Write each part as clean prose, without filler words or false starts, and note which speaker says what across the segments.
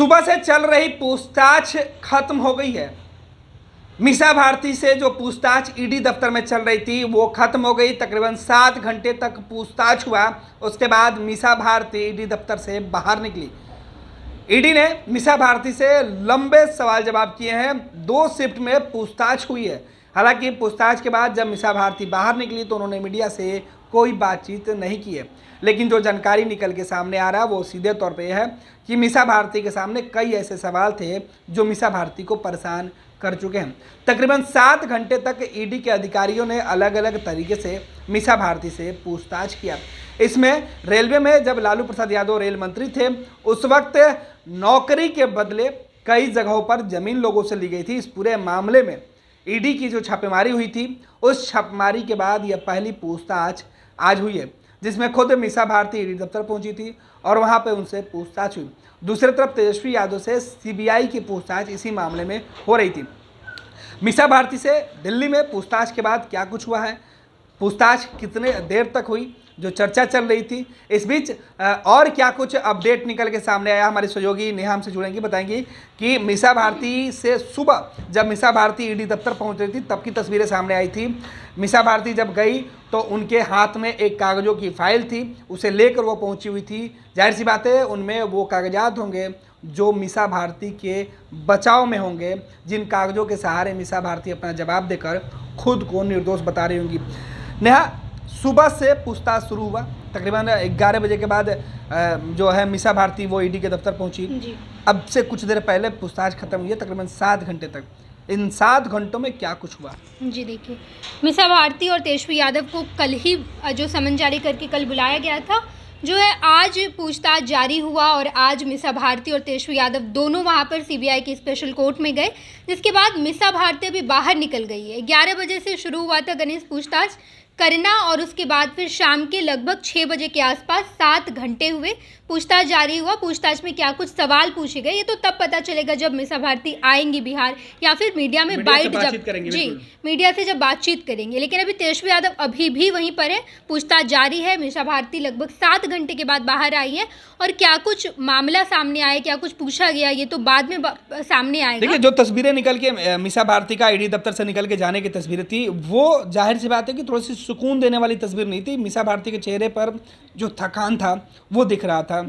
Speaker 1: सुबह से चल रही पूछताछ खत्म हो गई है। मीसा भारती से जो पूछताछ ईडी दफ्तर में चल रही थी वो खत्म हो गई। तकरीबन 7 घंटे तक पूछताछ हुआ। उसके बाद मीसा भारती ईडी दफ्तर से बाहर निकली। ईडी ने मीसा भारती से लंबे सवाल जवाब किए हैं। 2 शिफ्ट में पूछताछ हुई है। हालांकि पूछताछ के बाद जब मीसा भारती बाहर निकली तो उन्होंने मीडिया से कोई बातचीत नहीं की है। लेकिन जो जानकारी निकल के सामने आ रहा है वो सीधे तौर पे है कि मीसा भारती के सामने कई ऐसे सवाल थे जो मीसा भारती को परेशान कर चुके हैं। तकरीबन 7 घंटे तक ईडी के अधिकारियों ने अलग अलग तरीके से मीसा भारती से पूछताछ किया। इसमें रेलवे में जब लालू प्रसाद यादव रेल मंत्री थे उस वक्त नौकरी के बदले कई जगहों पर जमीन लोगों से ली गई थी। इस पूरे मामले में ईडी की जो छापेमारी हुई थी उस छापेमारी के बाद यह पहली पूछताछ आज हुई है, जिसमें खुद मीसा भारती ईडी दफ्तर पहुंची थी और वहां पे उनसे पूछताछ हुई। दूसरी तरफ तेजस्वी यादव से सीबीआई की पूछताछ इसी मामले में हो रही थी। मीसा भारती से दिल्ली में पूछताछ के बाद क्या कुछ हुआ है, पूछताछ कितने देर तक हुई, जो चर्चा चल रही थी, इस बीच और क्या कुछ अपडेट निकल के सामने आया, हमारी सहयोगी नेहा हमसे जुड़ेंगी, बताएंगी कि मीसा भारती से सुबह जब मीसा भारती ईडी दफ्तर पहुंच रही थी तब की तस्वीरें सामने आई थी। मीसा भारती जब गई तो उनके हाथ में एक कागज़ों की फाइल थी, उसे लेकर वो पहुंची हुई थी। जाहिर सी बात है उनमें वो कागजात होंगे जो मीसा भारती के बचाव में होंगे, जिन कागज़ों के सहारे मीसा भारती अपना जवाब देकर खुद को निर्दोष बता रही होंगी। नेहा, सुबह से पूछताछ शुरू हुआ। तकरीबन 11 बजे के बाद जो है मीसा भारती वो ईडी के दफ्तर पहुंची। अब से कुछ देर पहले पूछताछ खत्म हुई है, तकरीबन 7 घंटे तक। इन 7 घंटों में क्या कुछ हुआ?
Speaker 2: जी देखिए, मीसा भारती और तेजस्वी यादव को कल ही जो समन जारी करके कल बुलाया गया था, जो है आज पूछताछ जारी हुआ और आज मीसा भारती और तेजस्वी यादव दोनों वहां पर सीबीआई की स्पेशल कोर्ट में गए, जिसके बाद मीसा भारती अभी बाहर निकल गई है। 11 बजे से शुरू हुआ था गणेश पूछताछ करना और उसके बाद फिर शाम के लगभग 6 बजे के आसपास 7 घंटे हुए, पूछताछ जारी हुआ। पूछताछ में क्या कुछ सवाल पूछे गए ये तो तब पता चलेगा जब मीसा भारती आएंगी बिहार या फिर मीडिया में मीडिया से जब बातचीत करेंगे। लेकिन अभी तेजस्वी यादव अभी भी वहीं पर है, पूछताछ जारी है। मीसा भारती लगभग 7 घंटे के बाद बाहर आई है और क्या कुछ मामला सामने आया, क्या कुछ पूछा गया, ये तो बाद में सामने आएगा।
Speaker 1: देखिए, जो तस्वीरें निकल के मीसा भारती का ईडी दफ्तर से निकल के जाने की तस्वीरें थी वो जाहिर सी बात है कि थोड़ी सी सुकून देने वाली तस्वीर नहीं थी। मीसा भारती के चेहरे पर जो थकान था वो दिख रहा था।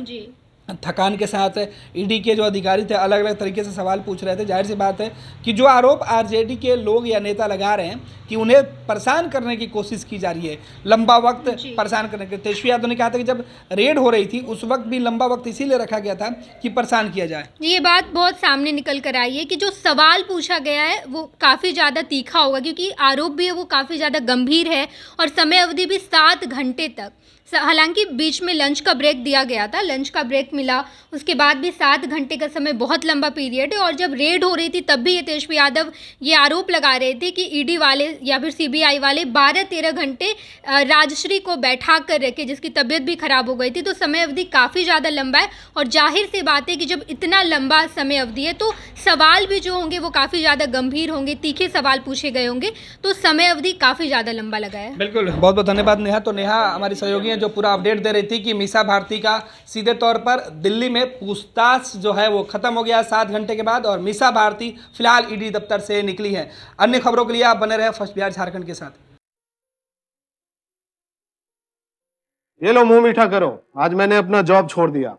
Speaker 1: थकान के साथ ईडी के जो अधिकारी थे अलग अलग तरीके से सवाल पूछ रहे थे। जाहिर सी बात है कि जो आरोप आरजेडी के लोग या नेता लगा रहे हैं कि उन्हें परेशान करने की कोशिश की जा रही है, लंबा वक्त परेशान करने के। तेजस्वी यादव ने कहा था कि जब रेड हो रही थी उस वक्त भी लंबा वक्त इसीलिए रखा गया था कि परेशान किया जाए।
Speaker 2: ये बात बहुत सामने निकल कर आई है कि जो सवाल पूछा गया है वो काफ़ी ज़्यादा तीखा होगा, क्योंकि आरोप भी है वो काफ़ी ज़्यादा गंभीर है और समय अवधि भी 7 घंटे तक। हालांकि बीच में लंच का ब्रेक दिया गया था, लंच का ब्रेक मिला, उसके बाद भी 7 घंटे का समय बहुत लंबा पीरियड है। और जब रेड हो रही थी तब भी ये तेजस्वी यादव ये आरोप लगा रहे थे कि ईडी वाले या फिर सीबीआई वाले 12-13 घंटे राजश्री को बैठा कर रखे, जिसकी तबीयत भी खराब हो गई थी। तो समय अवधि काफ़ी ज़्यादा लंबा है और जाहिर सी बात है कि जब इतना लंबा समय अवधि है तो सवाल भी जो होंगे वो काफ़ी ज़्यादा गंभीर होंगे, तीखे सवाल पूछे गए होंगे, तो समय अवधि काफ़ी ज़्यादा लंबा लगा है।
Speaker 1: बिल्कुल, बहुत बहुत धन्यवाद नेहा। तो नेहा हमारी सहयोगी जो पूरा अपडेट दे रही थी कि मीसा भारती का सीधे तौर पर दिल्ली में पूछताछ जो है वो खत्म हो गया 7 घंटे के बाद और मीसा भारती फिलहाल ईडी दफ्तर से निकली है। अन्य खबरों के लिए आप बने रहे फर्स्ट बिहार झारखंड के साथ।
Speaker 3: ये लो, मुंह मीठा करो। आज मैंने अपना जॉब छोड़ दिया,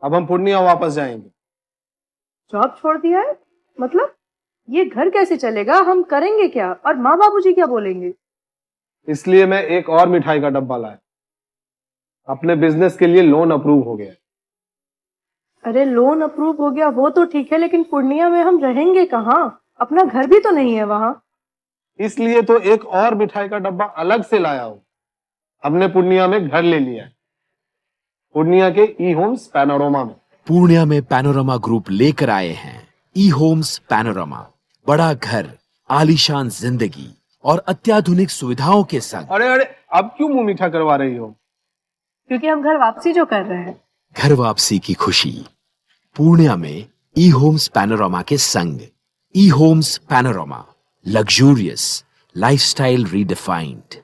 Speaker 3: अब हम पूर्णिया वापस जाएंगे।
Speaker 4: जॉब छोड़ दिया है? मतलब ये घर कैसे चलेगा, हम करेंगे क्या और माँ बाबूजी क्या बोलेंगे?
Speaker 3: इसलिए मैं एक और मिठाई का डब्बा लाया। अपने बिजनेस के लिए लोन अप्रूव हो गया।
Speaker 4: अरे लोन अप्रूव हो गया वो तो ठीक है, लेकिन पूर्णिया में हम रहेंगे कहाँ? अपना घर भी तो नहीं है वहाँ।
Speaker 3: इसलिए तो एक और मिठाई का डब्बा अलग से लाया हूँ। हमने पूर्णिया में घर ले लिया है, पूर्णिया के ई होम्स पैनोरमा में।
Speaker 5: पूर्णिया में पैनोरमा ग्रुप लेकर आए हैं ई होम्स पैनोरमा। बड़ा घर, आलीशान जिंदगी और अत्याधुनिक सुविधाओं के संग।
Speaker 3: अरे अब क्यों मुंह मीठा करवा रही हो?
Speaker 4: क्योंकि हम घर वापसी जो कर रहे हैं।
Speaker 5: घर वापसी की खुशी पूर्णिया में ई होम्स पैनोरमा के संग। E homes panorama, luxurious lifestyle redefined.